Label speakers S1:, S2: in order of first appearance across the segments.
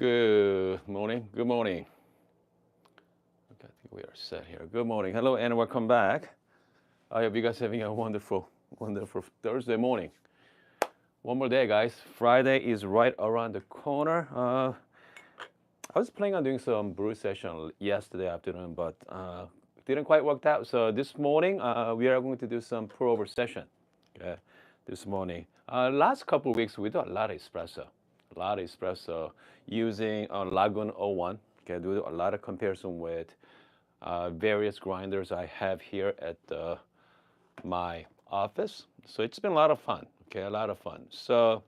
S1: Good morning. Good morning. Okay, I think we are set here. Good morning. Hello and welcome back. I hope you guys are having a wonderful Thursday morning. One more day, guys. Friday is right around the corner. I was planning on doing some brew session yesterday afternoon, but didn't quite work out. So this morning, we are going to do some pour over session. Okay, this morning. Last couple of weeks, we do a lot of espresso. A lot of espresso using Lagom 01. Okay, do a lot of comparison with various grinders I have here at my office. So it's been a lot of fun. Okay, a lot of fun. So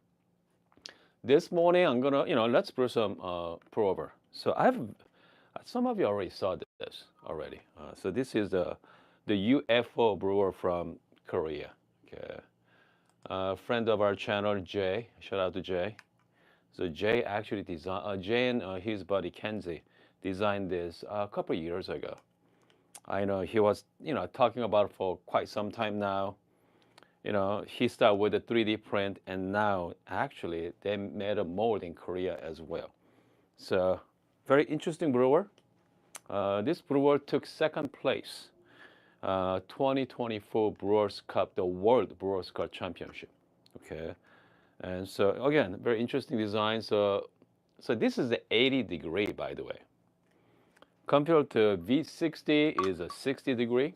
S1: this morning I'm gonna, let's brew some pour over. So I've some of you already saw this already. So this is the UFO brewer from Korea. Okay, friend of our channel, Jay. Shout out to Jay. So Jay actually designed, Jay and his buddy Kenzie designed this a couple of years ago. I know he was, talking about it for quite some time now. He started with a 3D print, and now actually they made a mold in Korea as well. So very interesting brewer. This brewer took second place, 2024 Brewers Cup, the World Brewers Cup Championship. Okay. And so again, very interesting design. So this is the 80 degree, by the way. Compared to V60 is a 60 degree.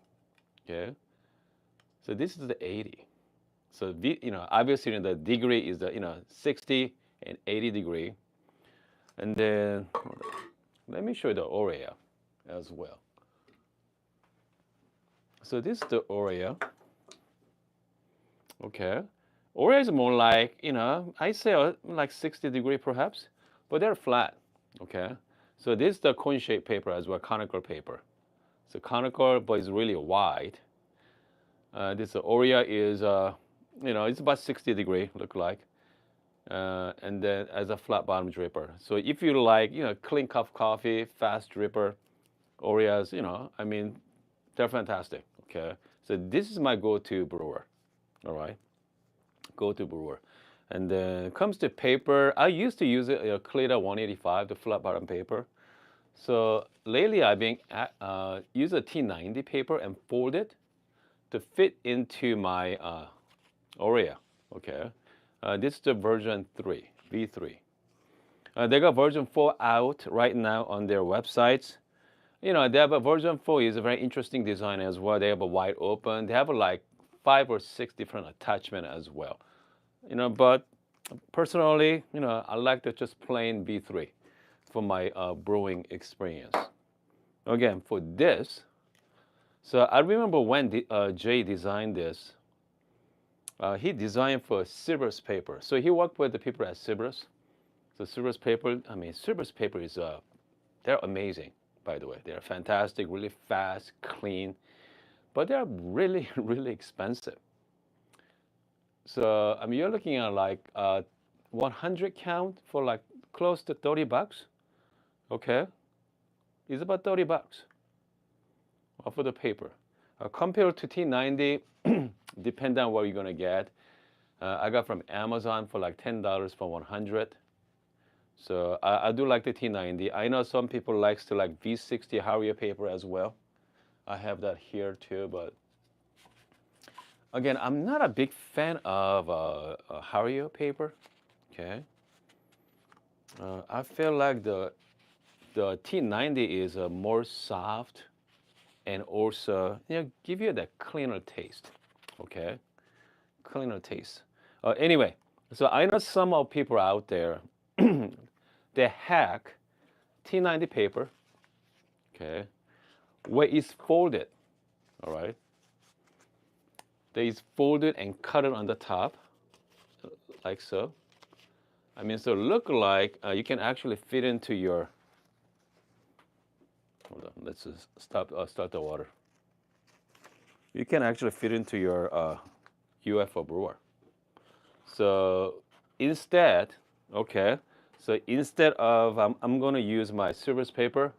S1: Okay. So this is the 80. So obviously the degree is the 60 and 80 degree. And then let me show you the Oreo as well. So this is the Oreo. Okay. Oreo is more like, I say like 60 degree perhaps, but they're flat, okay? So this is the cone-shaped paper as well, conical paper. So conical, but it's really wide. This Oreo is, it's about 60 degree, look like. And then as a flat bottom dripper. So if you like, clean cup coffee, fast dripper, Oreos, they're fantastic, okay? So this is my go-to brewer, all right? Go-to brewer. And then comes to paper, I used to use it, Cleta 185, the flat bottom paper. So lately I've been use a T90 paper and fold it to fit into my Oreo. Okay, this is the version 3, V3. They got version 4 out right now on their websites. They have a version 4 is a very interesting design as well. They have a wide open. They have like 5 or 6 different attachment as well. But personally, I like the just plain V3 for my brewing experience. Again, for this, so I remember when Jay designed this, he designed for Silver's paper. So he worked with the people at Silver's. So Silver's paper, Silver's paper is, they're amazing, by the way. They're fantastic, really fast, clean, but they're really, really expensive. So you're looking at like 100 count for like close to 30 bucks. Okay, it's about 30 bucks for the paper. Compared to T90, depending on what you're gonna get, I got from Amazon for like $10 for 100. So I do like the T90. I know some people likes to like V60 Harrier paper as well. I have that here too, but again, I'm not a big fan of Harrier paper. Okay. I feel like the T90 is more soft and also give you that cleaner taste. Okay, cleaner taste. Anyway, so I know some of people out there they hack T90 paper. Okay, where it's folded. All right. They is folded and cut it on the top, like so. So look like you can actually fit into your. Hold on, let's just start the water. You can actually fit into your UFO brewer. So instead, okay, so instead of I'm going to use my Silver's paper,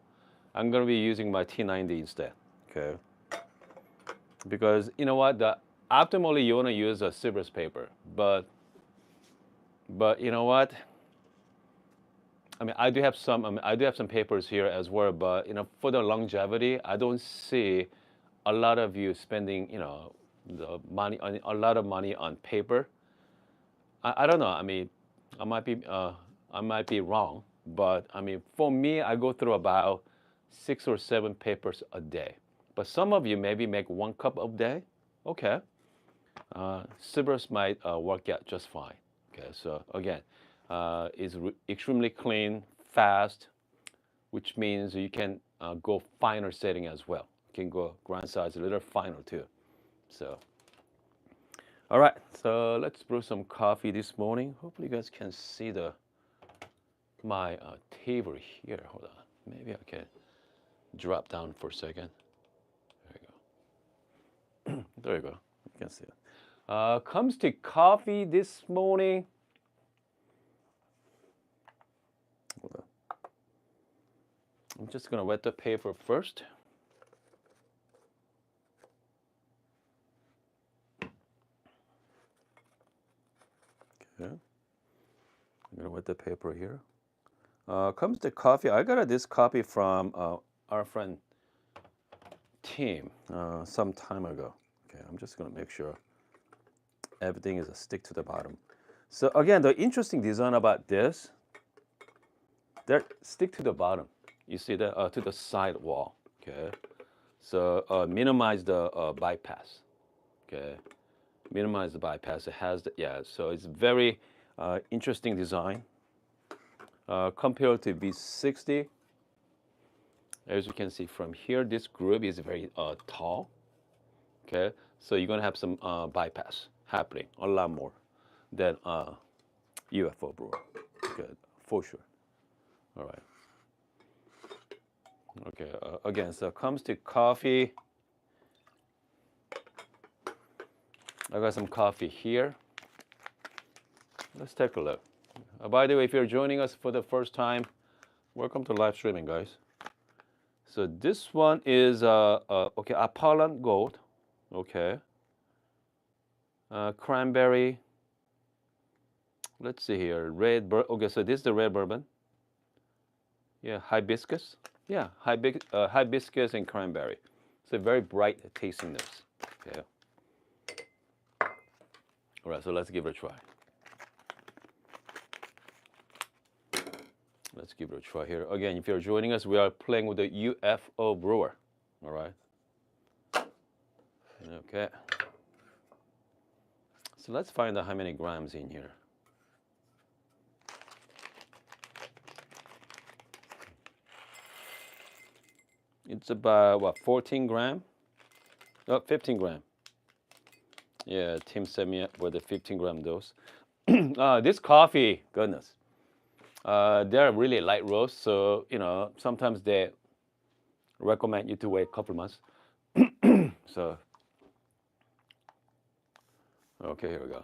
S1: I'm going to be using my T90 instead. Okay, because you know what, optimally you want to use a Silver's paper, but you know what? I mean, I do have some. I mean, I do have some papers here as well, but for the longevity, I don't see a lot of you spending, the money on a lot of money on paper. I don't know. I mean, I might be I might be wrong, but I mean, for me, I go through about 6 or 7 papers a day. But some of you maybe make 1 cup a day. Okay, Silvers might work out just fine. Okay, so again, it's extremely clean, fast, which means you can go finer setting as well. You can go grind size a little finer too. So, all right, so let's brew some coffee this morning. Hopefully, you guys can see my table here. Hold on, maybe I can drop down for a second. There you go. There you go. You can see it. Comes to coffee this morning. Hold on. I'm just gonna wet the paper first. Okay. I'm gonna wet the paper here. Comes to coffee. I got this copy from our friend Tim some time ago. Okay, I'm just gonna make sure everything is a stick to the bottom. So again, the interesting design about this, they stick to the bottom. You see that to the side wall. Okay, so minimize the bypass. Okay, minimize the bypass. It has the, yeah. So it's very interesting design compared to V60. As you can see from here, this groove is very tall. Okay, so you're gonna have some bypass happening a lot more than UFO brewer. Okay, for sure. All right. Okay. Again, so comes to coffee. I got some coffee here. Let's take a look. By the way, if you're joining us for the first time, welcome to live streaming, guys. So this one is okay, Apollon Gold. Okay. Cranberry. Let's see here. Red bourbon. Okay, so this is the red bourbon. Yeah, hibiscus. Yeah, hibiscus and cranberry. It's a very bright tasting nose. Okay. All right, so let's give it a try. Let's give it a try here. Again, if you're joining us, we are playing with the UFO brewer. All right. Okay. So let's find out how many grams in here. It's about, what, 14 gram? Oh, 15 gram. Yeah, Tim sent me with a 15-gram dose. This coffee, goodness. They're really light roast, so, sometimes they recommend you to wait a couple months. So, okay, here we go.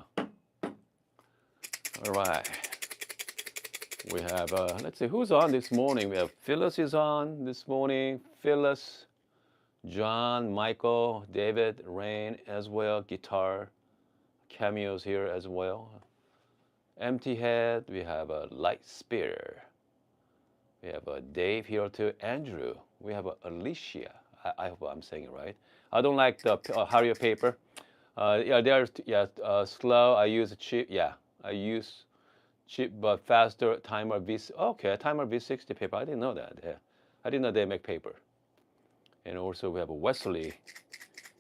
S1: All right. We have, let's see, who's on this morning? We have Phyllis is on this morning. Phyllis, John, Michael, David, Rain as well. Guitar, cameos here as well. Empty Head, we have a Light Spear. We have a Dave here too. Andrew, we have a Alicia. I hope I'm saying it right. I don't like the Harrier paper. Yeah, they're slow. I use cheap. Yeah, I use cheap but faster timer V. Okay, timer V60 paper. I didn't know that. Yeah. I didn't know they make paper. And also we have a Wesley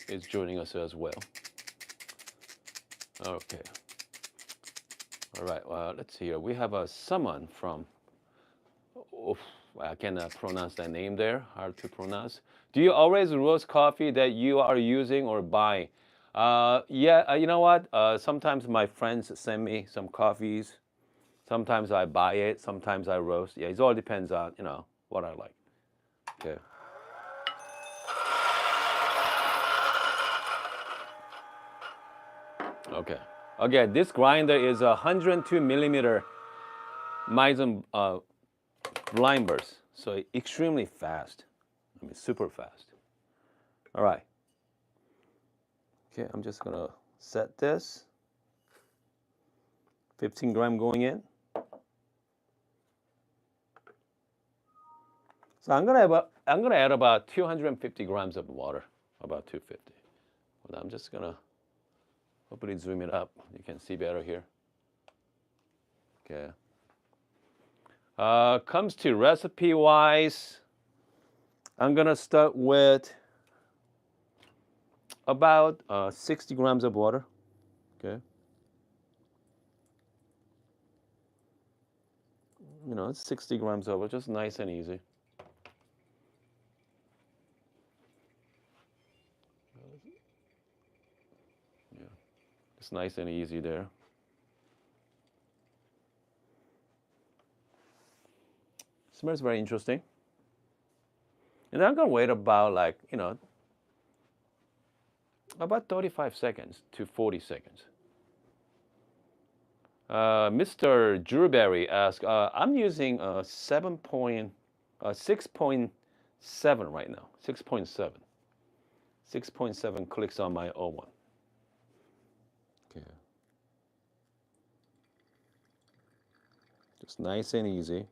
S1: is joining us as well. Okay. All right. Well, let's see here. We have a someone from. Oh, I cannot pronounce that name there. Hard to pronounce. Do you always roast coffee that you are using or buying? Yeah. You know what? Sometimes my friends send me some coffees. Sometimes I buy it. Sometimes I roast. Yeah, it all depends on what I like. Okay. Okay. Again, this grinder is a 102 millimeter Meissen blind burrs, so extremely fast. I mean, super fast. All right. Okay, I'm just gonna set this. 15 gram going in. So I'm gonna add about 250 grams of water, about 250. But I'm just gonna hopefully zoom it up. You can see better here. Okay. Comes to recipe wise, I'm gonna start with about 60 grams of water. Okay. You know, it's 60 grams of water, just nice and easy. Yeah, it's nice and easy there. Smells very interesting. And I'm gonna wait about like, you know, about 35 seconds to 40 seconds. Mr. Drewberry asked, I'm using 6.7 right now. 6.7. 6.7 clicks on my O1. Okay. Just nice and easy.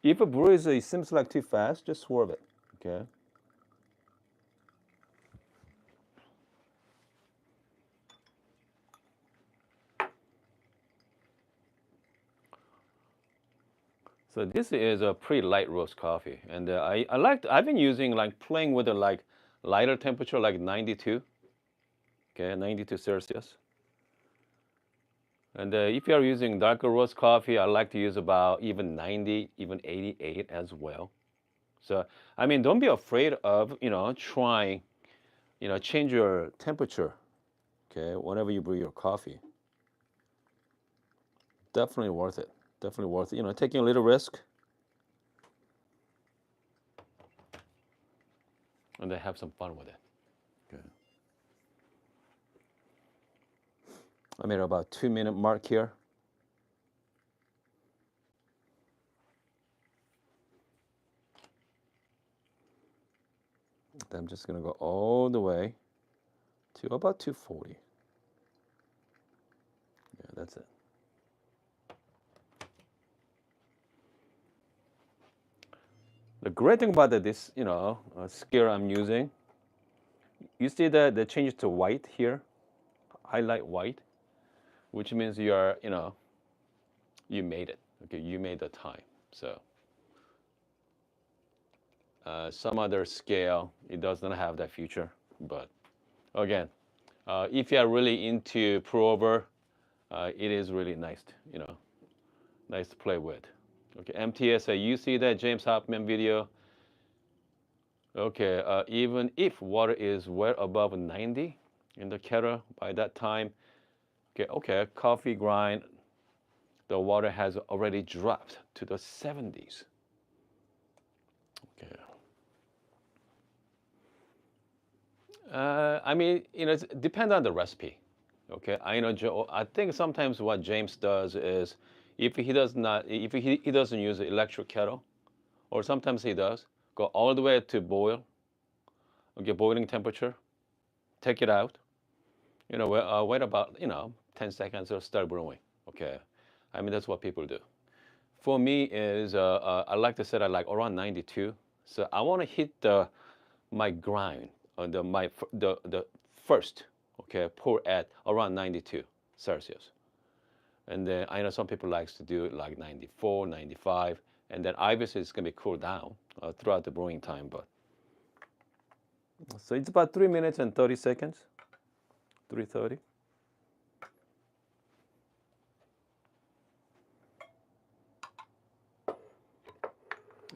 S1: If a brew it seems like too fast, just swerve it. Okay. So this is a pretty light roast coffee, and I've been using like playing with a like lighter temperature like 92, okay, 92 Celsius. And if you are using darker roast coffee, I like to use about even 90, even 88 as well. So I mean, don't be afraid of trying, change your temperature, okay, whenever you brew your coffee. Definitely worth it. Definitely worth it. You know, taking a little risk. And then have some fun with it. Okay. I'm at about 2 minute mark here. Then I'm just gonna go all the way to about 240. Yeah, that's it. The great thing about this, skill I'm using, you see that the changes to white here, highlight white, which means you made it. Okay, you made the time. So some other scale, it doesn't have that feature. But again, if you are really into pour over, it is really nice, nice to play with. Okay, MTS, you see that James Hoffman video? Okay, even if water is well above 90 in the kettle by that time, okay, coffee grind, the water has already dropped to the 70s. Okay. I mean, it depends on the recipe. Okay, I know Joe. I think sometimes what James does is, if he doesn't use an electric kettle, or sometimes he does, go all the way to boil. Okay, boiling temperature, take it out. Wait about 10 seconds or start brewing. Okay, I mean that's what people do. For me is I like to set it like around 92. So I want to hit my grind on the first, okay, pour at around 92 Celsius. And then I know some people likes to do it like 94, 95, and then obviously it's gonna be cooled down throughout the brewing time. But so it's about 3 minutes and 30 seconds, 3:30.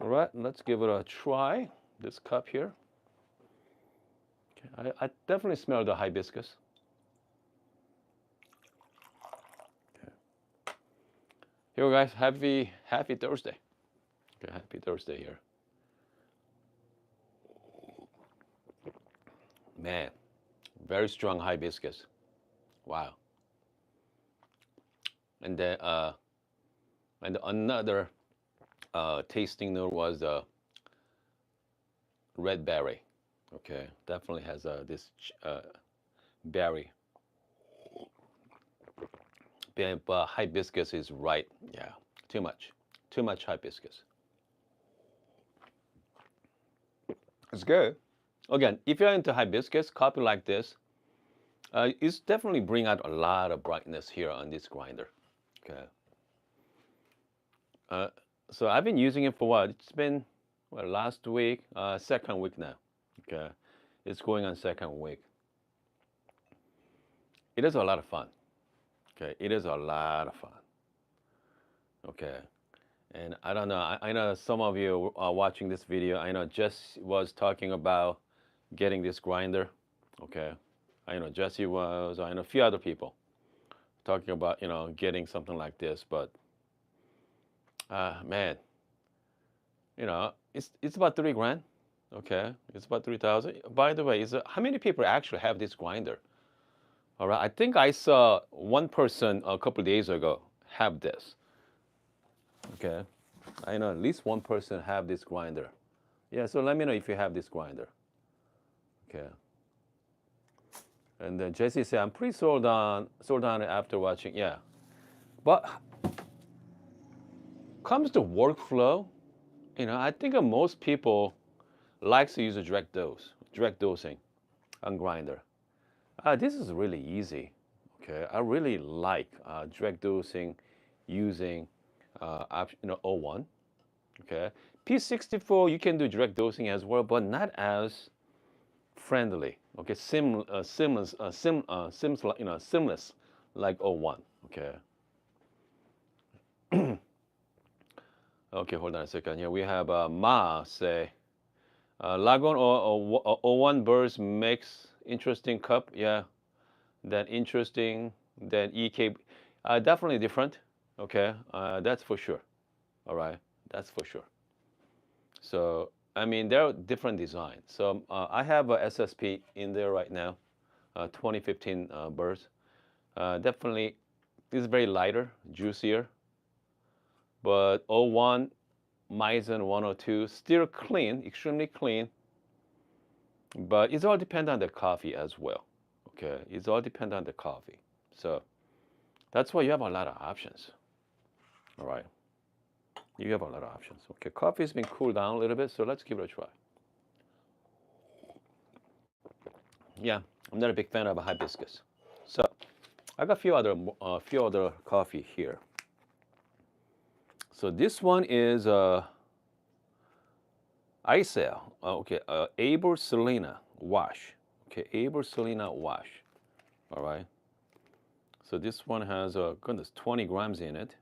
S1: All right, let's give it a try. This cup here. Okay, I definitely smell the hibiscus. Okay. Here, guys, happy Thursday. Okay, happy Thursday here. Man, very strong hibiscus. Wow. And then and another tasting note was red berry. Okay, definitely has this berry. But hibiscus is right. Yeah, too much hibiscus. It's good. Again, if you're into hibiscus coffee like this, it's definitely bring out a lot of brightness here on this grinder. Okay. So I've been using it for what? It's been well, last week, second week now. Okay, it's going on second week. It is a lot of fun. Okay, it is a lot of fun. Okay, and I don't know. I know some of you are watching this video. I know Jess was talking about getting this grinder. Okay, I know Jesse was. I know a few other people talking about getting something like this. But man, it's about 3 grand. Okay, it's about 3,000. By the way, how many people actually have this grinder? All right, I think I saw one person a couple days ago have this. Okay, I know at least one person have this grinder. Yeah, so let me know if you have this grinder. Okay. And then Jesse said, I'm pretty sold on it after watching. Yeah, but comes to workflow, I think most people like to use a direct dosing on grinder. This is really easy. Okay, I really like direct dosing using O1. Okay, P64 you can do direct dosing as well, but not as friendly. Okay, seamless like O1. Okay. Okay, hold on a second. Here we have Ma say, Lagom or O1 burrs makes interesting cup. Yeah, that interesting. That EK, definitely different. Okay, that's for sure. All right, that's for sure. So I mean, there are different designs. So I have a SSP in there right now, 2015 burrs. Definitely, this is very lighter, juicier. But O1, Maizen 102, still clean, extremely clean. But it's all dependent on the coffee as well. Okay, it's all dependent on the coffee. So that's why you have a lot of options. All right, you have a lot of options. Okay, coffee's been cooled down a little bit, so let's give it a try. Yeah, I'm not a big fan of a hibiscus. So I got a few other coffee here. So this one is ISAL. Okay, Aber Selena wash. Okay, Aber Selena wash. All right. So this one has goodness 20 grams in it.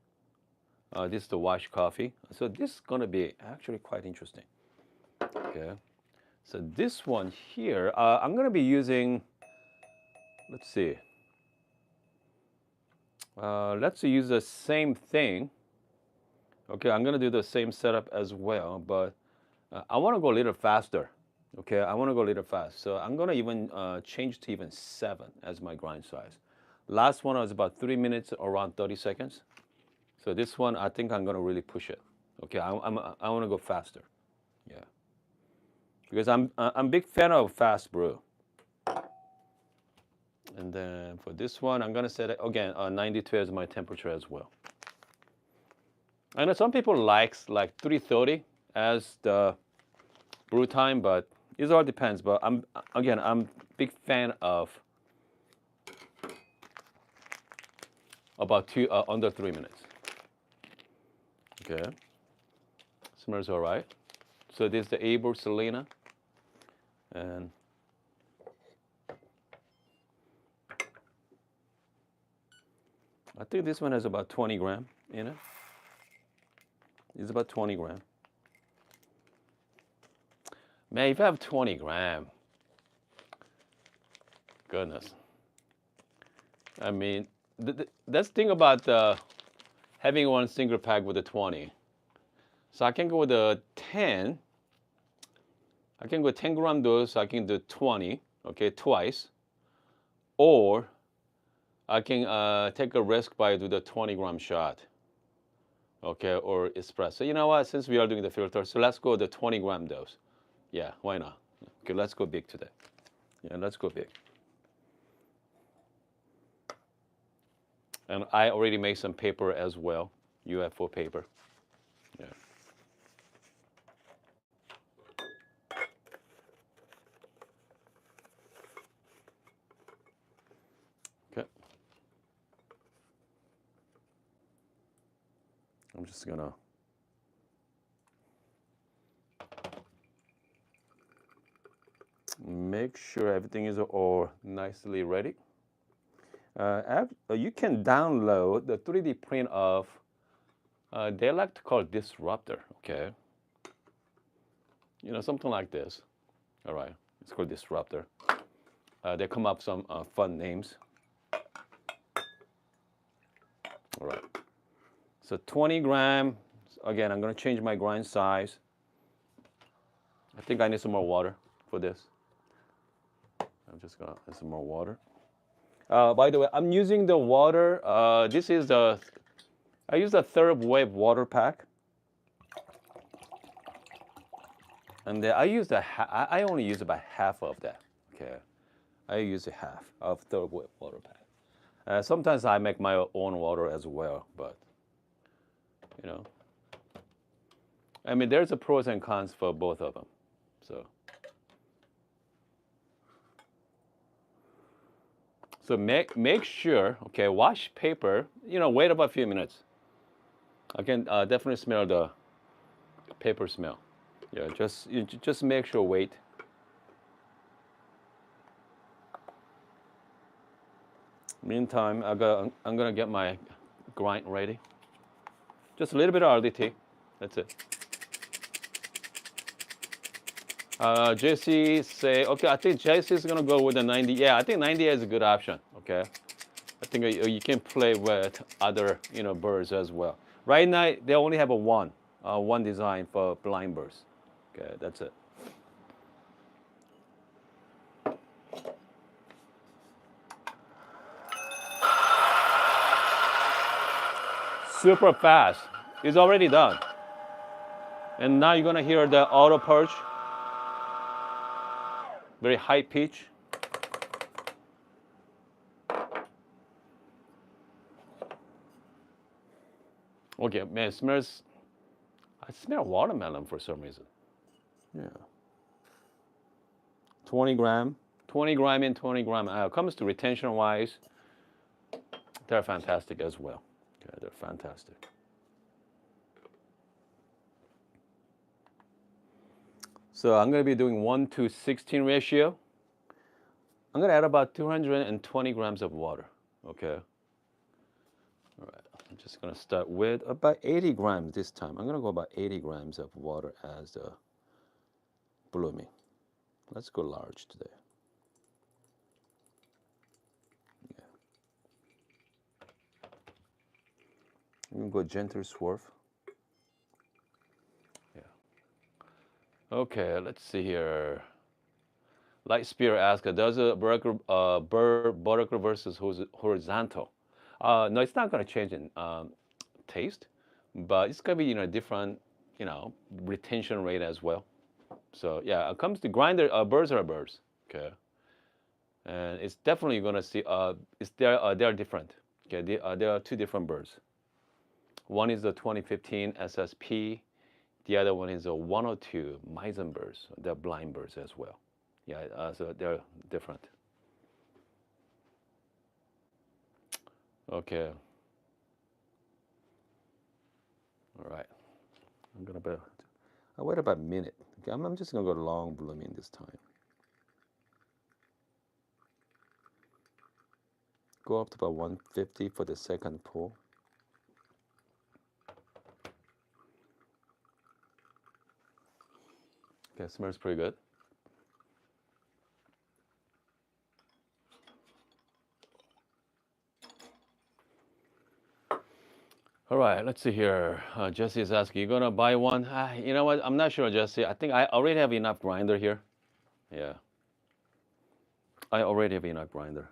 S1: This is the wash coffee. So this is going to be actually quite interesting. Okay. So this one here, I'm going to be using. Let's see. Let's use the same thing. Okay, I'm going to do the same setup as well, but I want to go a little faster. Okay, I want to go a little fast. So I'm going to even change to even 7 as my grind size. Last one was about 3 minutes, around 30 seconds. So this one, I think I'm going to really push it. Okay, I want to go faster. Yeah, because I'm a big fan of fast brew. And then for this one, I'm going to set it again 92 as my temperature as well. I know some people likes like 330 as the brew time, but it all depends. But I'm big fan of about under 3 minutes. Okay, smells all right. So this is the Aber Selena, and I think this one has about 20 grams in it. It's about 20 grams. Man, if you have 20 grams, goodness. I mean, that's the thing about having one single pack with a 20. So I can go with a 10. I can go 10 gram dose. I can do 20, okay, twice. Or I can take a risk by do the 20 gram shot, okay, or espresso. You know what? Since we are doing the filter, so let's go the 20 gram dose. Yeah, why not? Okay, let's go big today. Yeah, let's go big. And I already made some paper as well, UFO paper. Yeah. Okay. I'm just gonna make sure everything is all nicely ready. You can download the 3D print of, they like to call it disruptor, okay? You know, something like this. All right, it's called disruptor. They come up some fun names. All right, so 20 gram. Again, I'm gonna change my grind size. I think I need some more water for this. I'm just gonna add some more water. By the way, I'm using the water. This is I use the third wave water pack. And I use I only use about half of that. Okay, I use a half of third wave water pack. Sometimes I make my own water as well, but you know, I mean, there's a pros and cons for both of them. So make sure, okay, wash paper. You know, wait about a few minutes. I can definitely smell the paper smell. Yeah, just make sure wait. Meantime, I'm gonna get my grind ready. Just a little bit of RDT. That's it. Jesse say, okay, I think Jesse's gonna go with the 90. Yeah, I think 90 is a good option. Okay, I think you can play with other burrs as well. Right now they only have one design for blind burrs. Okay, that's it. Super fast. It's already done. And now you're gonna hear the auto purge. Very high pitch. Okay, man, it smells. I smell watermelon for some reason. Yeah. 20 gram, 20 gram and 20 gram. Comes to retention wise, they're fantastic as well. Okay, they're fantastic. So I'm going to be doing 1:16 ratio. I'm going to add about 220 grams of water. Okay. All right. I'm just going to start with about 80 grams this time. I'm going to go about 80 grams of water as the blooming. Let's go large today. Yeah. I'm going to go gentle swerve. Yeah. Okay, let's see here. Light Spear asks, does a burr vertical versus horizontal? No, it's not going to change in taste, but it's going to be different retention rate as well. So yeah, it comes to grinder. Burrs are burrs. Okay, and it's definitely going to see. They're different. Okay, there are two different burrs. One is the 2015 SSP. The other one is a 102 Meissen burrs. They're blind burrs as well. Yeah, so they're different. Okay. All right. I'll wait about a minute. Okay, I'm just gonna go long blooming this time. Go up to about 150 for the second pull. Okay, smells pretty good. All right, let's see here. Jesse is asking, you gonna buy one? You know what? I'm not sure, Jesse. I think I already have enough grinder here. Yeah. I already have enough grinder.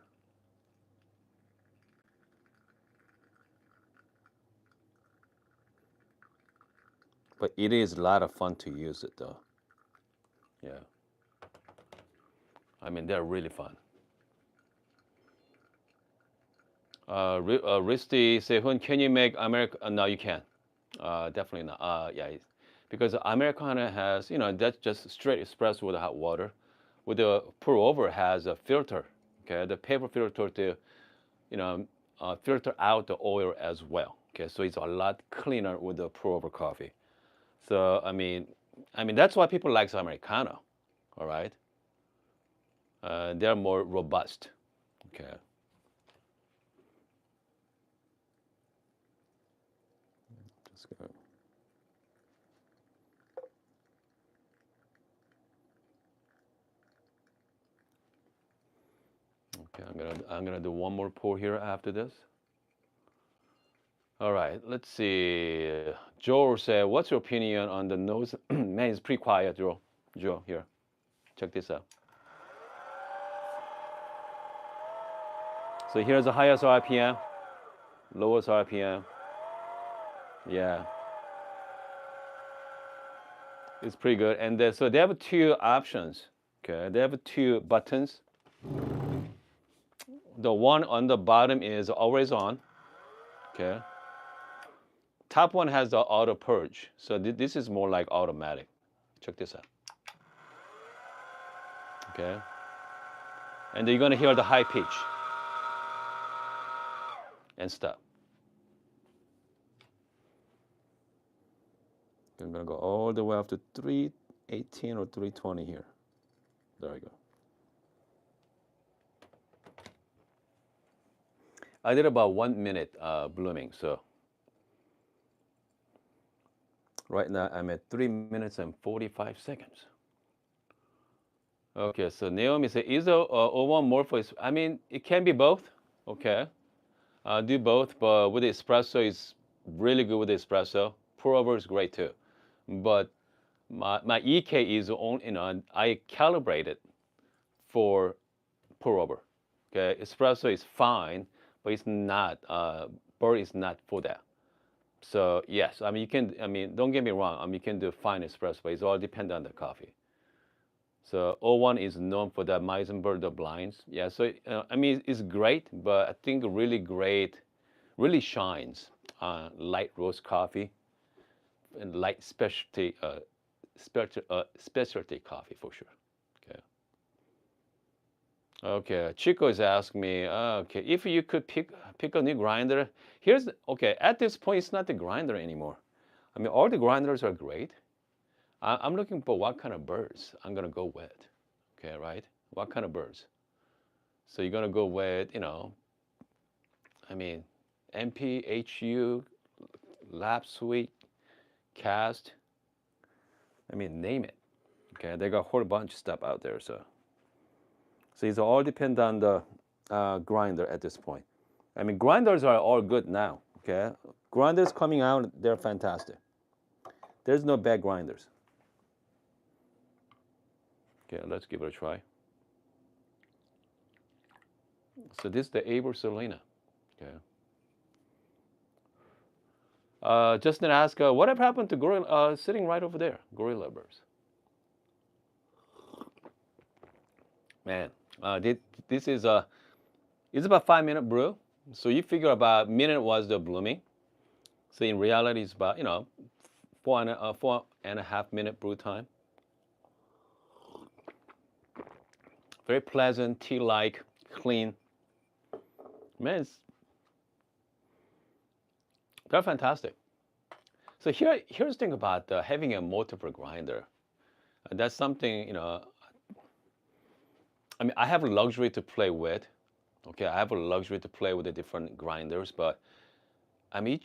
S1: But it is a lot of fun to use it though. Yeah. I mean, they're really fun. Risty say, "Hun, can you make America?" No, you can't. Definitely not. Yeah, because Americano has, that's just straight espresso with hot water. With the pour over has a filter. Okay, the paper filter to, you know, filter out the oil as well. Okay, so it's a lot cleaner with the pour over coffee. So I mean that's why people like Americano. All right, they're more robust. Okay. Just gonna, okay, I'm gonna do one more pour here after this. All right, let's see. Joe said, "What's your opinion on the nose?" Man, it's pretty quiet, Joe. Joe, here, check this out. So here's the highest RPM, lowest RPM. Yeah, it's pretty good. And so they have two options. Okay, they have two buttons. The one on the bottom is always on. Okay. Top one has the auto purge. So this is more like automatic. Check this out. Okay. And you're gonna hear the high pitch and stop. I'm gonna go all the way up to 318 or 320 here. There we go. I did about 1 minute blooming. So right now I'm at 3 minutes and 45 seconds. Okay, so Naomi said, is the O1 more for, I mean, it can be both. Okay, do both, but with the espresso, it's really good with the espresso. Pour over is great too. But my EK is on, I calibrate it for pour over. Okay, espresso is fine, but it's not, burr is not for that. So yes, I mean, you can, I mean, don't get me wrong, you can do fine espresso, but it's all dependent on the coffee. So O1 is known for the Meisenberg, the blinds. Yeah, so I mean, it's great, but I think really great, really shines on light roast coffee and light specialty coffee for sure. Okay. Okay. Chico is asking me, okay, if you could pick a new grinder, okay. At this point, it's not the grinder anymore. I mean, all the grinders are great. I'm looking for what kind of burrs I'm gonna go with. Okay, right? What kind of burrs? So you're gonna go with, I mean, MP, HU, lap sweet, cast. I mean, name it. Okay, they got a whole bunch of stuff out there. So it all depends on the grinder at this point. I mean, grinders are all good now. Okay, grinders coming out, they're fantastic. There's no bad grinders. Okay, let's give it a try. So this is the Aber Selena. Okay. Justin asked, what happened to Gorilla sitting right over there? Gorilla burrs. Man, this is it's about 5 minute brew. So you figure about minute was the blooming. So in reality, it's about 4.5 minute brew time. Very pleasant, tea-like, clean. Man, they're fantastic. So here's the thing about having a multiple grinder. That's something, I mean, I have a luxury to play with. Okay, I have a luxury to play with the different grinders, but I mean,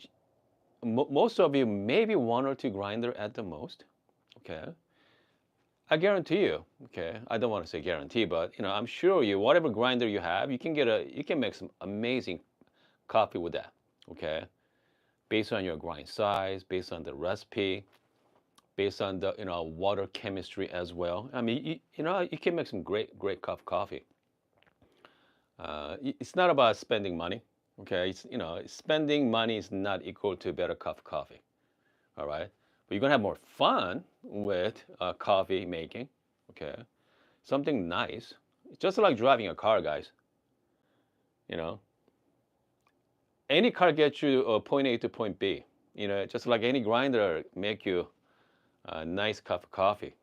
S1: most of you maybe one or two grinder at the most. Okay, I guarantee you. Okay, I don't want to say guarantee, but I'm sure you, whatever grinder you have, you can make some amazing coffee with that. Okay, based on your grind size, based on the recipe, based on the water chemistry as well. I mean, you can make some great cup of coffee. It's not about spending money. Okay, spending money is not equal to a better cup of coffee. All right, but you're gonna have more fun with coffee making. Okay, something nice. It's just like driving a car, guys. You know, any car gets you point A to point B. You know, just like any grinder make you a nice cup of coffee.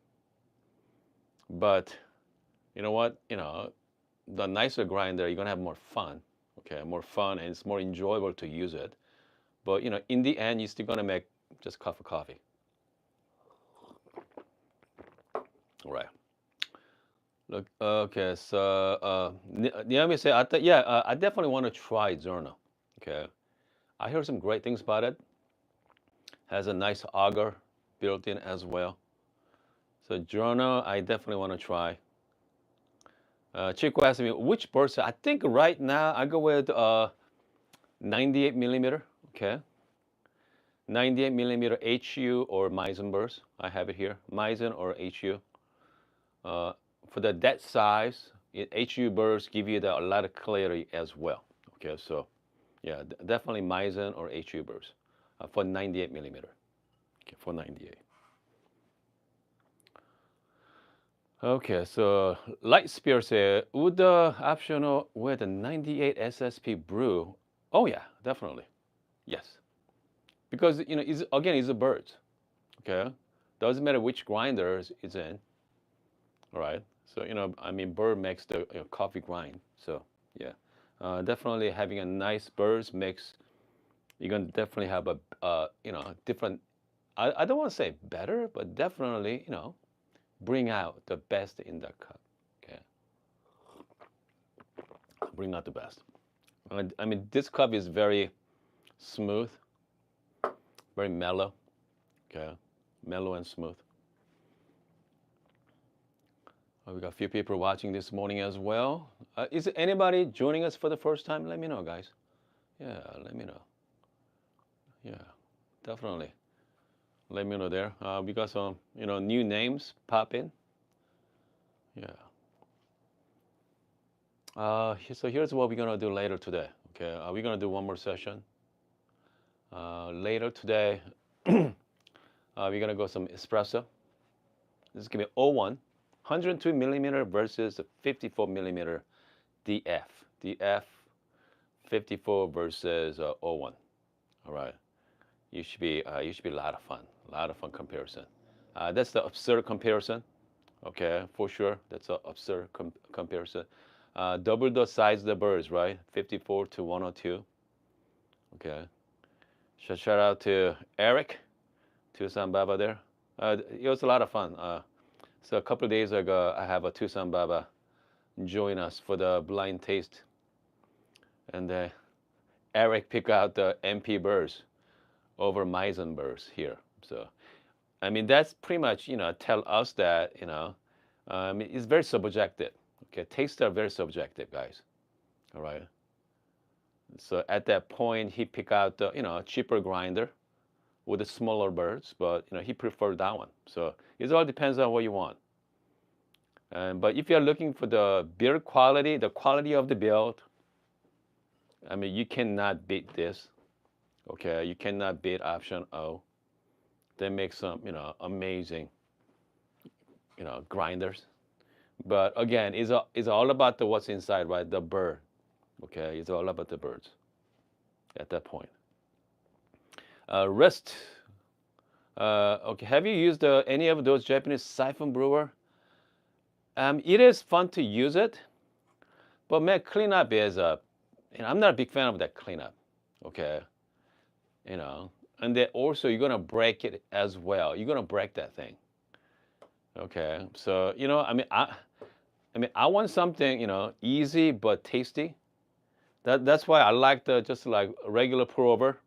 S1: But you know what? You know, the nicer grinder, you're gonna have more fun. Okay, more fun, and it's more enjoyable to use it. But you know, in the end, you're still gonna make just cup of coffee. All right. Look, okay. So Naomi say, yeah, I definitely want to try Zerna. Okay, I heard some great things about it. Has a nice auger built in as well. So Zerna, I definitely want to try. Chico asked me which burst. I think right now I go with 98 millimeter. Okay, 98 millimeter HU or Meissen burst. I have it here, Meissen or HU. For that size, HU burst give you a lot of clarity as well. Okay, so yeah, definitely Meissen or HU burst for 98 millimeter. Okay, for 98. Okay, so Lightspear said, would the optional with a 98 SSP brew? Oh yeah, definitely, yes. Because you know, it's a bird. Okay, doesn't matter which grinders it's in. All right. So you know, I mean, burr makes the coffee grind. So yeah, definitely having a nice burrs makes you're gonna definitely have a you know different. I don't want to say better, but definitely you know bring out the best in the cup. Okay, bring out the best. I mean, this cup is very smooth, very mellow. Okay, mellow and smooth. We got a few people watching this morning as well. Is anybody joining us for the first time? Let me know, guys. Yeah, let me know. Yeah, definitely. Let me know there. We got some, you know, new names pop in. Yeah. So here's what we're gonna do later today. Okay, we're gonna do one more session. Later today, we're gonna go some espresso. This is gonna be 01, 102 millimeter versus 54 millimeter DF. DF 54 versus 01. All right. You should be a lot of fun. A lot of fun comparison. That's the absurd comparison. Okay, for sure. That's an absurd comparison. Double the size of the birds, right? 54 to 102. Okay. Shout out to Eric, Tucson Baba there. It was a lot of fun. So a couple of days ago, I have a Tucson Baba join us for the blind taste. And Eric picked out the MP burrs over Meissen burrs here. So, I mean, that's pretty much, you know, tell us that, you know, it's very subjective. Okay, tastes are very subjective, guys. All right. So at that point, he picked out the, you know, cheaper grinder with the smaller birds, but you know, he preferred that one. So it all depends on what you want. But if you're looking for the build quality, the quality of the build, I mean, you cannot beat this. Okay, you cannot beat option O. They make some, you know, amazing, you know, grinders. But again, it's all about the what's inside, right? The burr. Okay, it's all about the birds at that point. Rest. Okay, have you used any of those Japanese siphon brewer? It is fun to use it, but man, cleanup is you know, I'm not a big fan of that cleanup. Okay, you know, and then also you're gonna break it as well. You're gonna break that thing. Okay, so you know, I mean, I want something, you know, easy but tasty. That's why I like the just like regular pour over.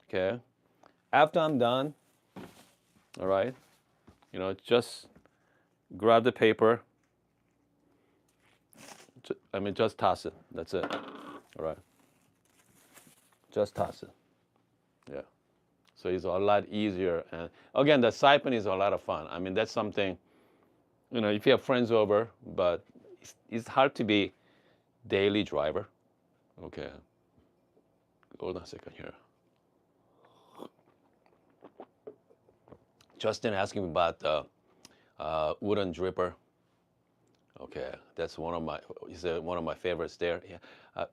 S1: Okay, after I'm done, all right, you know, just grab the paper. I mean, just toss it. That's it. All right, just toss it. Yeah. So it's a lot easier. And again, the siphon is a lot of fun. I mean, that's something, you know, if you have friends over, but it's hard to be daily driver. Okay. Hold on a second here. Justin asking me about the wooden dripper. Okay, that's one of my. He said one of my favorites there. Yeah,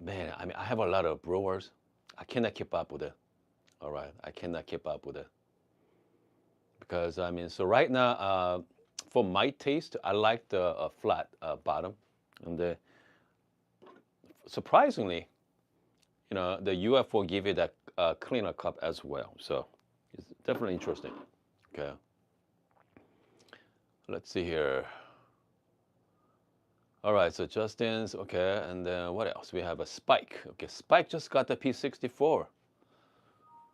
S1: man. I mean, I have a lot of brewers. I cannot keep up with it. All right, I cannot keep up with it because I mean, so right now, for my taste, I like the flat bottom, and surprisingly, the UFO give you that cleaner cup as well. So it's definitely interesting. Okay, let's see here. All right, so Justin's okay, and then what else? We have a Spike. Okay, Spike just got the P64.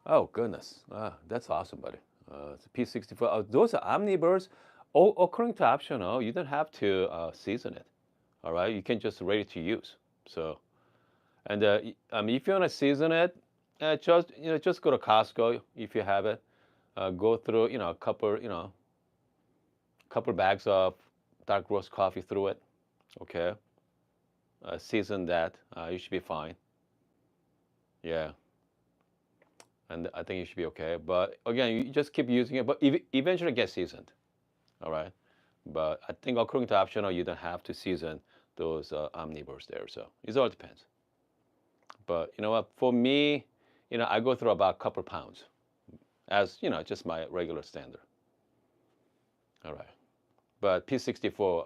S1: Oh goodness, that's awesome, buddy. It's a P64. Those are omnibus. Oh, according to optional, you don't have to season it. All right, you can just ready to use. So, and I mean, if you want to season it, just go to Costco if you have it. Go through a couple bags of dark roast coffee through it. Okay, season that. You should be fine. Yeah. And I think you should be okay. But again, you just keep using it, but eventually get seasoned. All right. But I think according to optional, you don't have to season those omnivores there. So it all depends. But you know what? For me, I go through about a couple pounds as, just my regular standard. All right. But P64,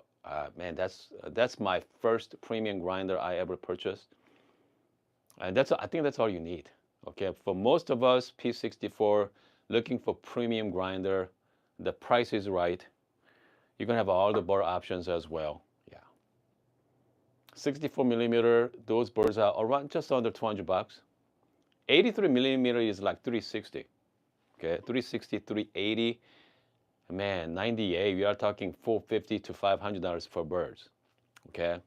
S1: man, that's my first premium grinder I ever purchased. And I think that's all you need. Okay, for most of us, P64, looking for premium grinder, the price is right. You're gonna have all the burr options as well. Yeah. 64 millimeter, those burrs are around just under $200. 83 millimeter is like 360. Okay, 360, 380. Man, 98, we are talking $450 to $500 for burrs. Okay.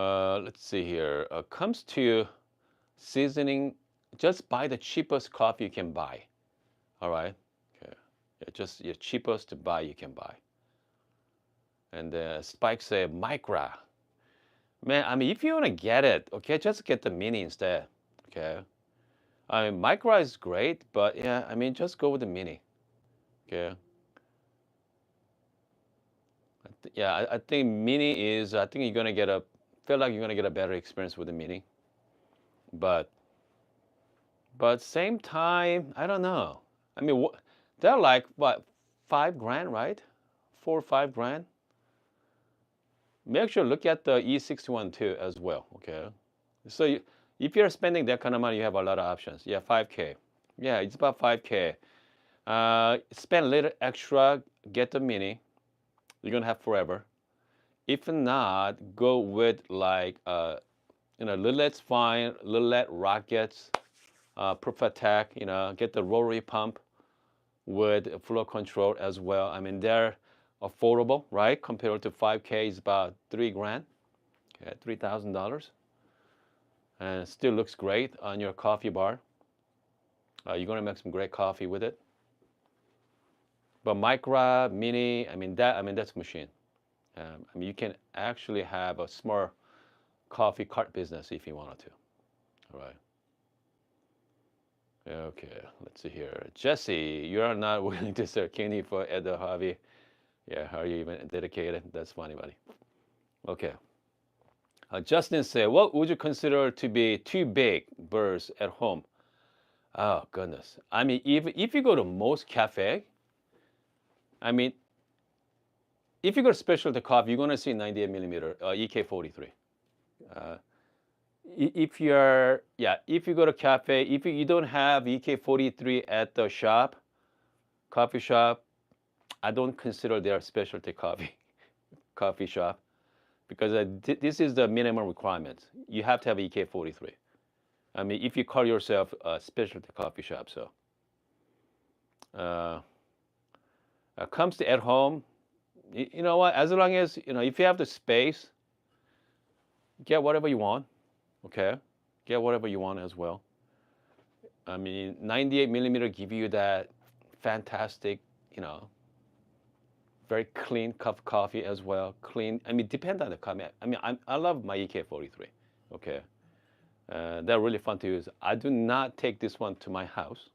S1: Let's see here. Comes to seasoning, just buy the cheapest coffee you can buy. All right. Okay. Yeah, just your cheapest to buy you can buy. And Spike say Micra. Man, I mean, if you want to get it, okay, just get the mini instead. Okay. I mean, Micra is great, but yeah, I mean, just go with the mini. Okay. I think mini is. I think you're gonna feel like you're gonna get a better experience with the mini. But same time, I don't know. I mean, they're like what, $5,000, right? 4 or 5 grand. Make sure look at the E61 too as well. Okay, so if you're spending that kind of money, you have a lot of options. Yeah, 5K. Yeah, it's about 5K. Spend a little extra, get the mini. You're gonna have forever. If not, go with like Lillet's fine. Lillet Rockets. Perfect, get the rotary pump with flow control as well. I mean, they're affordable, right? Compared to 5K is about $3,000, okay, $3,000, and it still looks great on your coffee bar. You're gonna make some great coffee with it. But Micra, Mini, I mean that's machine. I mean, you can actually have a small coffee cart business if you wanted to. All right. Okay, let's see here. Jesse, you are not willing to sell candy for the hobby. Yeah, how are you even dedicated? That's funny, buddy. Okay. Justin said, what would you consider to be too big burrs at home? Oh, goodness. I mean, if you go to most cafe, I mean, if you go to specialty coffee, you're going to see 98 millimeter EK43. If you go to cafe, if you don't have EK43 at the coffee shop, I don't consider their specialty coffee shop, because this is the minimum requirement. You have to have EK43. I mean, if you call yourself a specialty coffee shop, so. Comes to at home, you know what? As long as if you have the space, get whatever you want. Okay, get whatever you want as well. I mean, 98 millimeter give you that fantastic, very clean cup of coffee as well. Clean. I mean, depend on the coffee. I mean, I love my EK43. Okay, they're really fun to use. I do not take this one to my house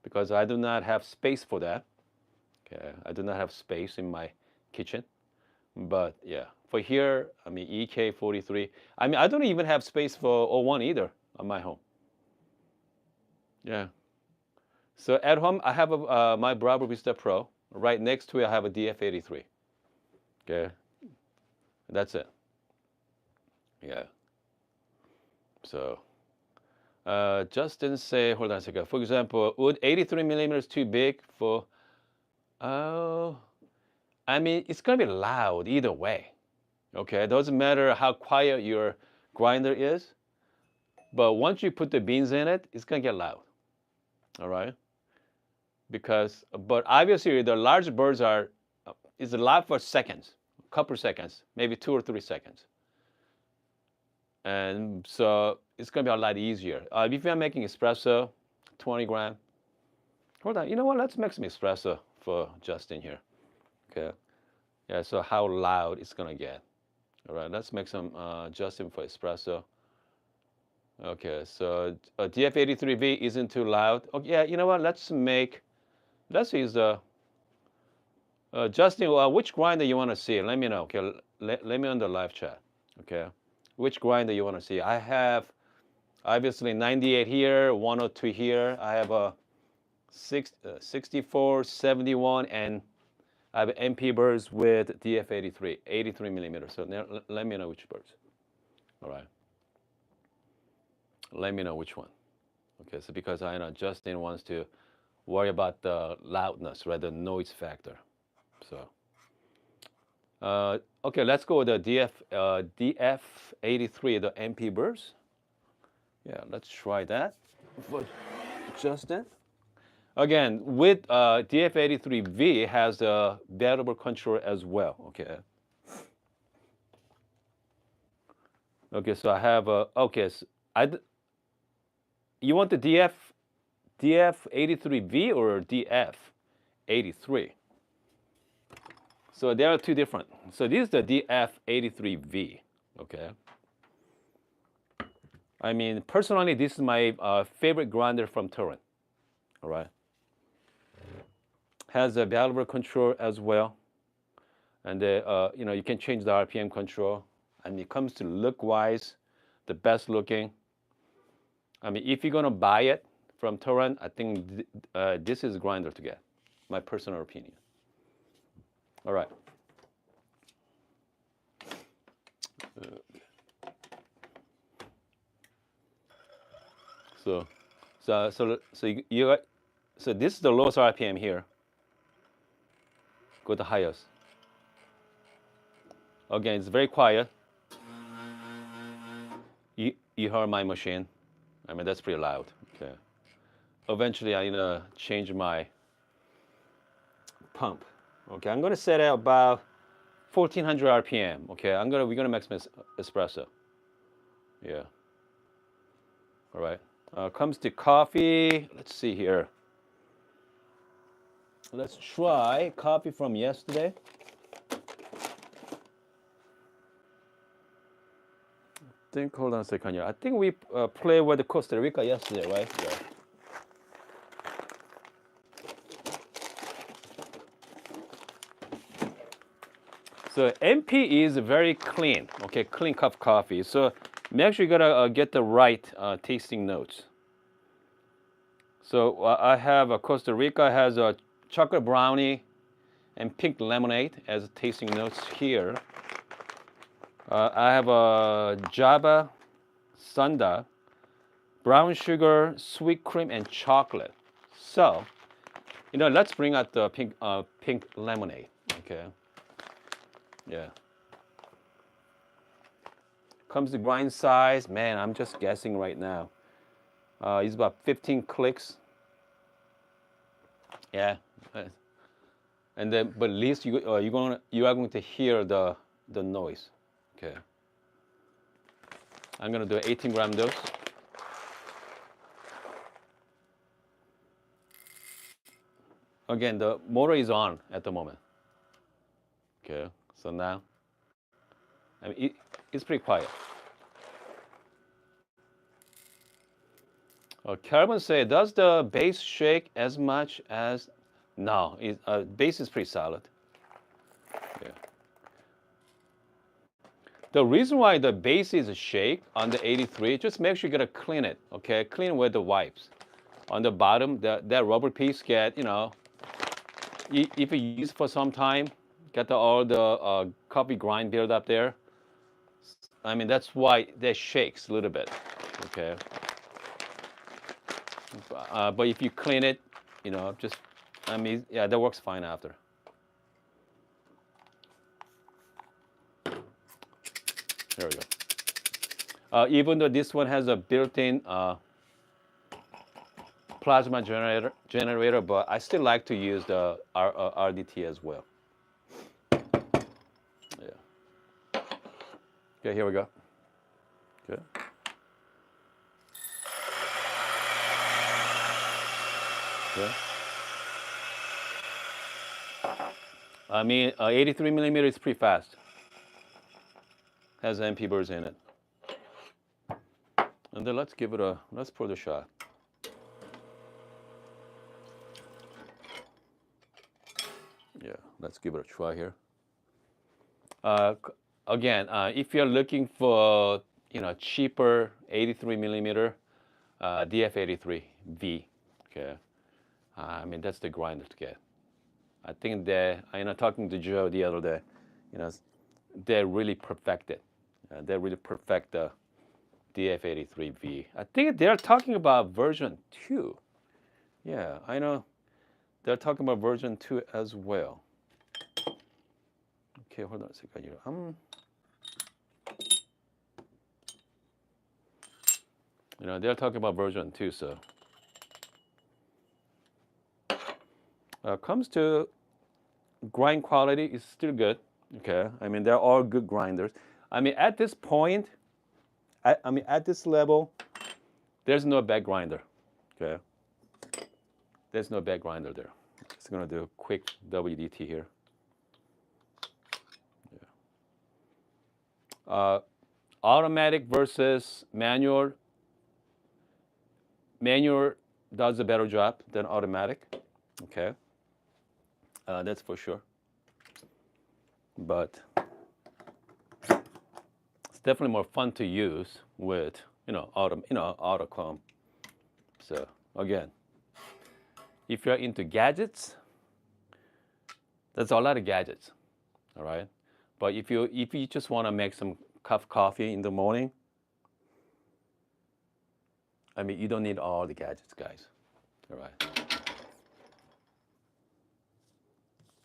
S1: because I do not have space for that. Okay, I do not have space in my kitchen. But yeah, for here, I mean EK43. I mean I don't even have space for O1 either on my home. Yeah. So at home I have my Bravo Vista Pro. Right next to it I have a DF83. Okay. That's it. Yeah. So Justin say, hold on a second. For example, would 83 millimeters too big for? Oh, I mean it's gonna be loud either way. Okay, it doesn't matter how quiet your grinder is, but once you put the beans in it, it's gonna get loud. All right, because but obviously the large birds are is loud for seconds, a couple seconds, maybe 2 or 3 seconds, and so it's gonna be a lot easier. If you're making espresso, 20 gram. Hold on, you know what? Let's make some espresso for Justin here. Okay, yeah. So how loud it's gonna get? All right, let's make some Justin for espresso. Okay, so DF83V isn't too loud. Okay, yeah, you know what? Let's use Justin. Which grinder you want to see? Let me know. Okay, let me on the live chat. Okay, which grinder you want to see? I have obviously 98 here, 102 here. I have a 64, 71, and I have MP burrs with DF83, 83 millimeters. So now, let me know which burrs. All right. Let me know which one. Okay, so because I know Justin wants to worry about the loudness rather than noise factor. So, okay, let's go with the DF83, the MP burrs. Yeah, let's try that for Justin. Again, with DF83V has the variable control as well. Okay. Okay, so I have okay. So you want the DF83V or DF83? So there are two different. So this is the DF83V. Okay. I mean, personally, this is my favorite grinder from Turin. All right. Has a variable control as well, and you know you can change the RPM control. And it comes to look wise, the best looking. I mean, if you're gonna buy it from Turin, I think this is a grinder to get. My personal opinion. All right. So this is the lowest RPM here. Go to highest. Again, it's very quiet. You heard my machine. I mean, that's pretty loud. Okay. Eventually, I'm gonna change my pump. Okay, I'm gonna set it about 1400 RPM. Okay, we're gonna make some espresso. Yeah. All right. Comes to coffee. Let's see here. Let's try coffee from yesterday. Hold on a second here. I think we played with Costa Rica yesterday, right? Yeah. So MP is very clean, okay, clean cup coffee. So make sure you gotta get the right tasting notes. So I have Costa Rica has a chocolate brownie and pink lemonade as tasting notes here. I have a Java, Sunda, brown sugar, sweet cream, and chocolate. So, you know, let's bring out the pink lemonade. Okay. Yeah. Comes to grind size. Man, I'm just guessing right now. It's about 15 clicks. Yeah. And then, but at least you are going to hear the noise. Okay. I'm gonna do an 18-gram dose. Again, the motor is on at the moment. Okay. So now, I mean, it's pretty quiet. Carbon say, does the base shake as much as? No, base is pretty solid. Yeah. The reason why the base is shake on the 83, just make sure you gotta clean it, okay? Clean with the wipes. On the bottom, that rubber piece get, if you use for some time, get all the coffee grind build up there. I mean, that's why that shakes a little bit, okay? But if you clean it, just, I mean, yeah, that works fine after. There we go. Even though this one has a built-in plasma generator, but I still like to use the RDT as well. Yeah. Okay, here we go. Good. Good. I mean, 83 millimeter is pretty fast. Has MP burrs in it. And then let's pour the shot. Yeah, let's give it a try here. Again, if you're looking for, cheaper 83 millimeter DF83V, okay, I mean, that's the grinder to get. I think talking to Joe the other day, they really perfected. They really perfect the DF83V. I think they're talking about version 2. Yeah, I know. They're talking about version 2 as well. Okay, hold on a second here. They're talking about version 2, so. Comes to grind quality is still good. Okay, I mean, they're all good grinders. I mean, at this point, at this level, there's no bad grinder. Okay, there's no bad grinder there. Just gonna do a quick WDT here. Yeah. Automatic versus manual. Manual does a better job than automatic. Okay, that's for sure. But it's definitely more fun to use with auto comb. So again, if you're into gadgets, there's a lot of gadgets, all right. But if you just want to make some cup of coffee in the morning, I mean, you don't need all the gadgets, guys. All right.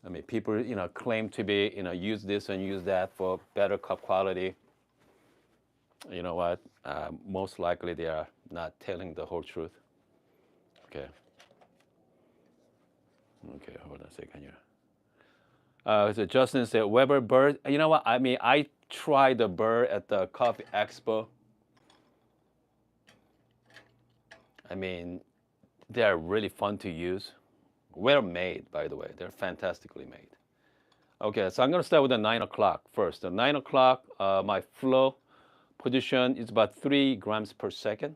S1: I mean, people, claim to be, use this and use that for better cup quality. You know what? Most likely they are not telling the whole truth. Okay. Okay, hold on a second here. So Justin said, Weber burr. You know what? I mean, I tried the burr at the Coffee Expo. I mean, they are really fun to use. Well made, by the way. They're fantastically made. Okay, so I'm going to start with the 9 o'clock first. The 9 o'clock, my flow position is about 3 grams per second.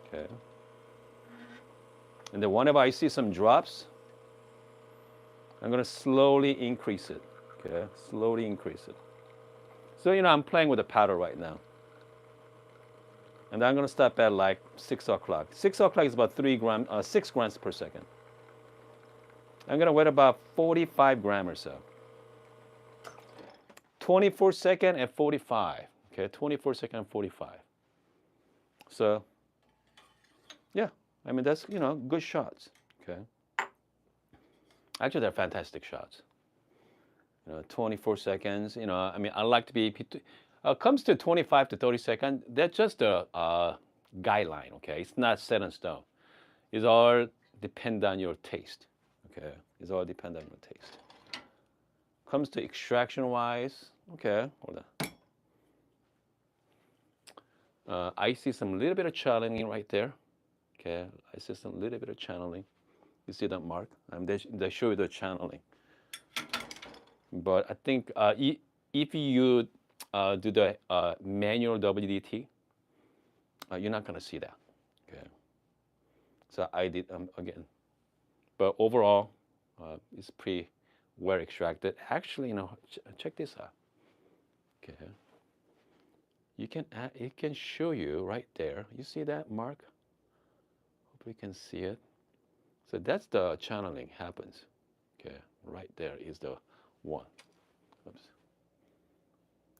S1: Okay. And then whenever I see some drops, I'm going to slowly increase it. Okay, slowly increase it. So, I'm playing with the paddle right now. And I'm going to stop at like 6 o'clock. 6 o'clock is about 6 grams per second. I'm going to wait about 45 grams or so. 24 second and 45. Okay, 24 second and 45. So, yeah, I mean, that's, good shots. Okay. Actually, they're fantastic shots. 24 seconds, I mean, I like to be, comes to 25 to 30 seconds, that's just a guideline, okay? It's not set in stone. It's all depend on your taste, okay? It's all depend on your taste. Comes to extraction-wise, okay, hold on. I see some little bit of channeling right there, okay? I see some little bit of channeling. You see that mark? They show you the channeling. But I think if you do the manual WDT, you're not going to see that. Okay. So I did again. But overall, it's pretty well extracted. Actually, check this out. Okay. You can add, it can show you right there. You see that mark? Hope you can see it. So that's the channeling happens. Okay, right there is the one. Oops.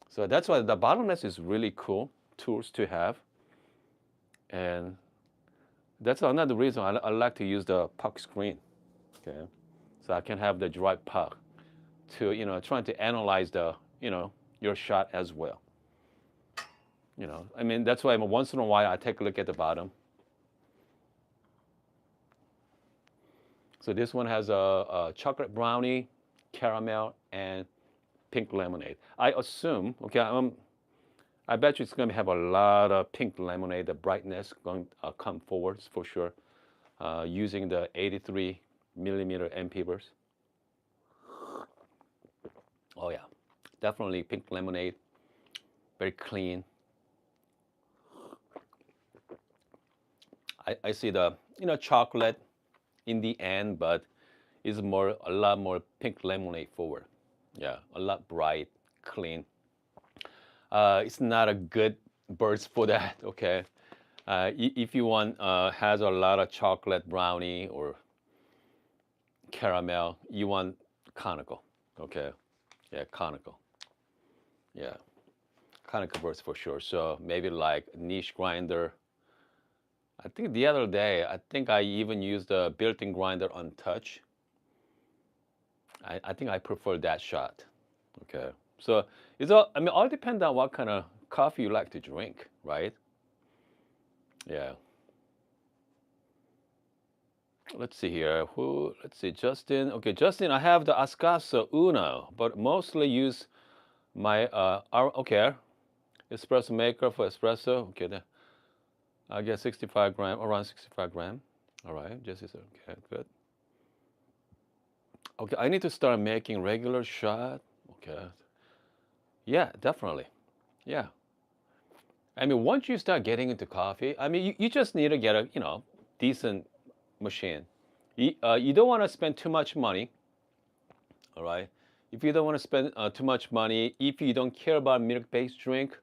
S1: So that's why the bottlenecks is really cool tools to have. And that's another reason I like to use the puck screen. Okay, so I can have the dry puck to, trying to analyze the, your shot as well. I mean, that's why once in a while I take a look at the bottom. So this one has a chocolate brownie, caramel, and pink lemonade. I assume, okay, I bet you it's going to have a lot of pink lemonade, the brightness going to come forwards for sure, using the 83 millimeter MP burrs. Oh yeah, definitely pink lemonade, very clean. I see the, chocolate in the end, but it's a lot more pink lemonade forward. Yeah, a lot bright, clean. It's not a good burst for that, okay? If you want, has a lot of chocolate brownie or caramel, you want conical, okay? Yeah, conical. Yeah, conical burst for sure. So maybe like niche grinder. I think the other day, I think I even used the built-in grinder on touch. I think I prefer that shot. Okay. So it's all, I mean, all depends on what kind of coffee you like to drink, right? Yeah. Let's see here. Let's see, Justin. Okay, Justin, I have the Espresso Uno, but mostly use my, okay, espresso maker for espresso. Okay, I get 65 gram, around 65 gram. All right, Jesse said, okay, good. Okay, I need to start making regular shot. Okay. Yeah, definitely. Yeah. I mean, once you start getting into coffee, I mean, you just need to get a, decent machine. You don't want to spend too much money, all right? If you don't want to spend too much money, if you don't care about milk-based drink,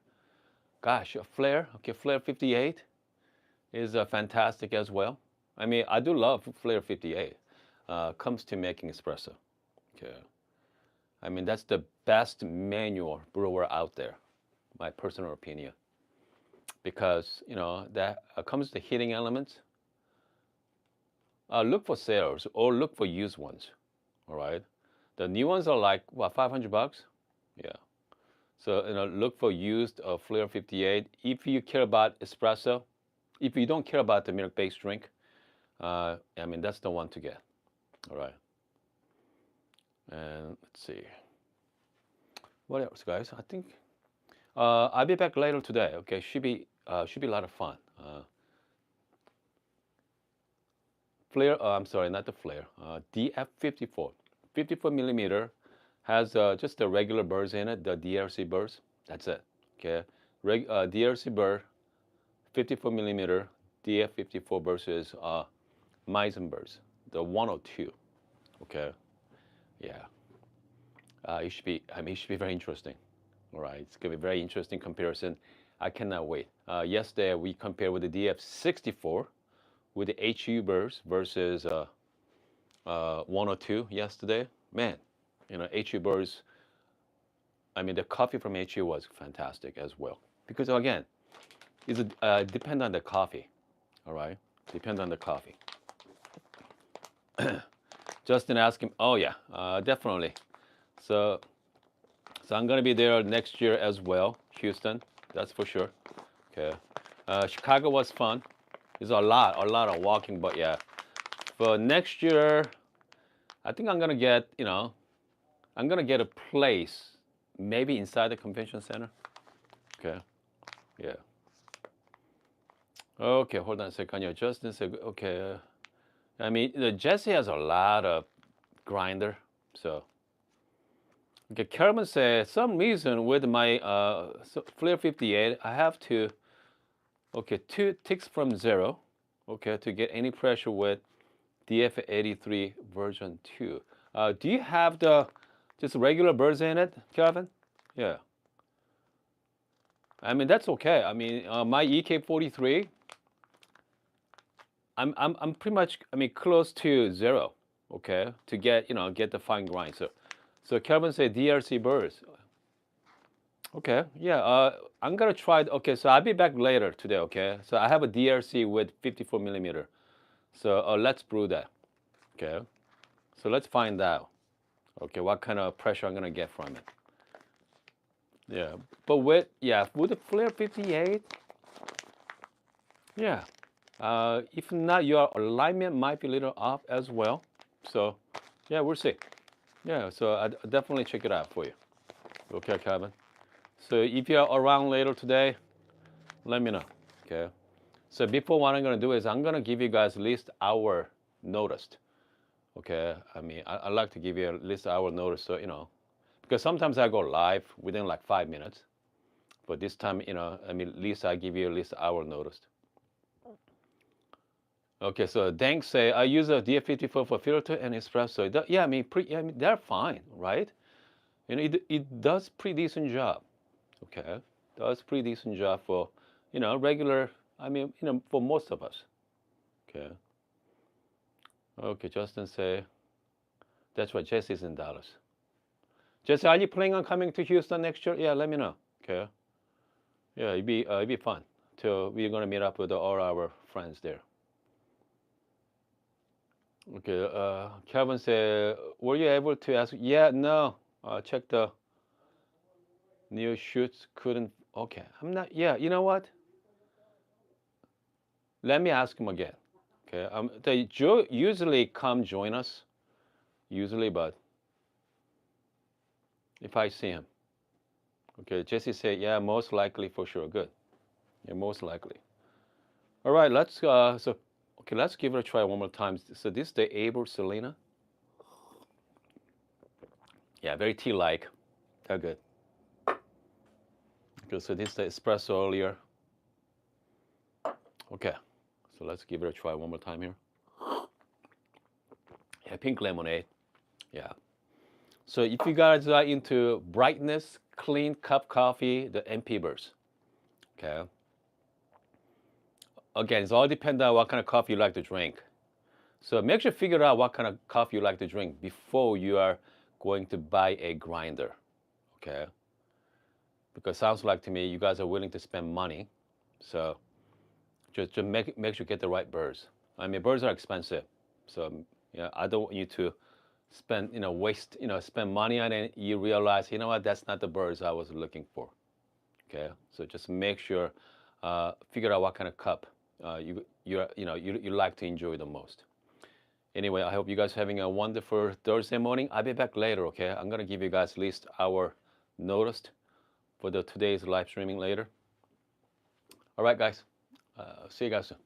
S1: gosh, a Flair, okay, Flair 58 is fantastic as well. I mean, I do love Flair 58. Comes to making espresso. Okay. I mean, that's the best manual brewer out there, my personal opinion. Because, that comes to heating elements. Look for sales or look for used ones, all right? The new ones are like, what, 500 bucks? Yeah. So, look for used Flair 58. If you care about espresso, if you don't care about the milk-based drink, I mean, that's the one to get, all right? And let's see. What else, guys? I think I'll be back later today. Okay, should be a lot of fun. Flare, I'm sorry, not the flare. DF54, 54 millimeter, has just the regular burrs in it, the DRC burrs. That's it. Okay, DRC burr, 54 millimeter, DF54 versus Meissen burrs, the 102. Okay, yeah. It should be. I mean, it should be very interesting. All right, it's gonna be a very interesting comparison. I cannot wait. Yesterday we compared with the DF64 with the HU burrs versus 102 yesterday. Man, HU burrs. I mean, the coffee from HU was fantastic as well. Because again, it's depend on the coffee. All right, depend on the coffee. Justin asked him. Oh yeah, definitely. So I'm gonna be there next year as well, Houston. That's for sure. Okay. Chicago was fun. It's a lot of walking, but yeah. For next year, I think I'm gonna get, I'm gonna get a place, maybe inside the convention center. Okay. Yeah. Okay, hold on a second. Yeah, Justin said, okay. I mean, Jesse has a lot of grinder, so. Okay, Carmen said, some reason with my Flair 58, I have to, okay, 2 ticks from 0, okay, to get any pressure with DF83 version 2. Do you have the just regular burrs in it, Kevin? Yeah. I mean, that's okay. I mean, my EK43, I'm pretty much, I mean, close to zero, okay, to get, get the fine grind. So Kelvin said DRC burrs. Okay, yeah, I'm gonna try, okay, so I'll be back later today, okay? So I have a DRC with 54 millimeter. So let's brew that, okay? So let's find out, okay, what kind of pressure I'm gonna get from it. Yeah, but with the flare 58, yeah. If not, your alignment might be a little off as well. So, yeah, we'll see. Yeah, so I definitely check it out for you. Okay, Kevin. So if you're around later today, let me know. Okay. So before, what I'm gonna do is I'm gonna give you guys at least hour notice. Okay. I mean, I like to give you at least hour notice, so because sometimes I go live within like 5 minutes, but this time, I mean, at least I give you at least hour notice. Okay, so Dank say I use a DF84 for filter and espresso. Yeah, I mean, they're fine, right? It does pretty decent job. Okay, does pretty decent job for regular. I mean, for most of us. Okay. Okay, Justin say that's what Jesse's in Dallas. Jesse, are you planning on coming to Houston next year? Yeah, let me know. Okay. Yeah, it'd be fun. We're gonna meet up with all our friends there. Okay, Kevin said, were you able to ask? Yeah, no. Check the new shoots. Couldn't. Okay, I'm not. Yeah, you know what? Let me ask him again. Okay, they usually come join us, usually, but if I see him. Okay, Jesse said, yeah, most likely for sure. Good. Yeah, most likely. All right, let's let's give it a try one more time. So this is the Aber Selena. Yeah, very tea-like. Very good. Okay, so this is the espresso earlier. Okay, so let's give it a try one more time here. Yeah, pink lemonade. Yeah. So if you guys are into brightness, clean cup coffee, the MP burrs. Okay. Again, it's all depends on what kind of coffee you like to drink. So make sure you figure out what kind of coffee you like to drink before you are going to buy a grinder. Okay. Because sounds like to me you guys are willing to spend money. So just make sure you get the right burrs. I mean, burrs are expensive. So I don't want you to spend waste spend money on it. You realize what, that's not the burrs I was looking for. Okay, so just make sure figure out what kind of cup you like to enjoy the most. Anyway, I hope you guys are having a wonderful Thursday morning. I'll be back later. Okay, I'm gonna give you guys at least our notice for today's live streaming later. All right, guys. See you guys soon.